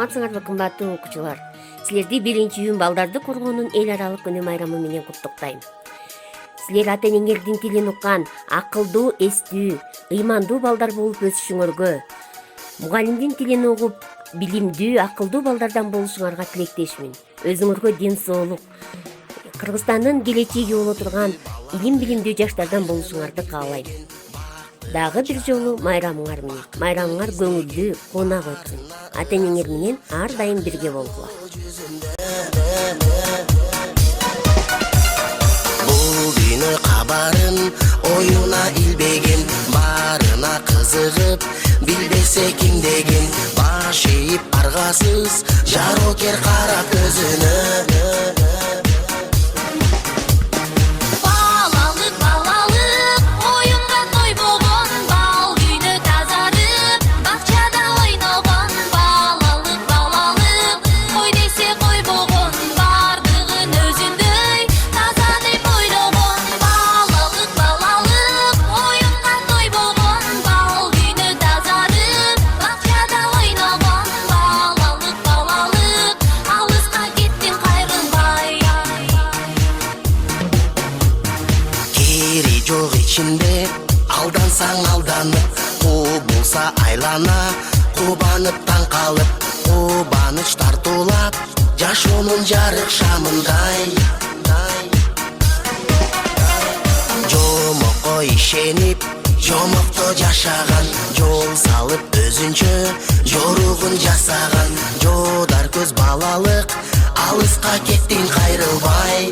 саламатсыңарбы кымбаттуу окуучулар? Силерди 1-июнь балдарды коргоонун эл аралык күнү майрамы менен куттуктайм. Силер ата энеңердин тилин уккан, акылдуу, эстүү, ыймандуу балдар болуп өсүшүңөргө, мугалимдин тилин угуп, билимдүү, акылдуу балдардан болушуңарга тилектешмин. Өзүңөргө ден соолук, Кыргызстандын келечеги боло турган илим билимдүү жаштардан болушуңарды каалайм. Дагы бир жолу майрамыңар менен. Майрамыңар көңүлдүү, кунак өтсүн. Ата энеңер менен ар дайым бирге болгула. Бул дүйнө кабарын оюна илбеген, барына кызыгып билбесе ким деген, баш ийип аргасыз жарокер карап өзүнө. Жок ичинде алдансаң алданып, куу болса айлана, кубанып таң калып, кубаныч тартуулап, жашоонун жарык шамындай. Жомокко ишенип, жомокто жашаган, жол салып өзүнчө жоругун жасаган, жодар көз балалык, алыска кеттиң кайрылбай.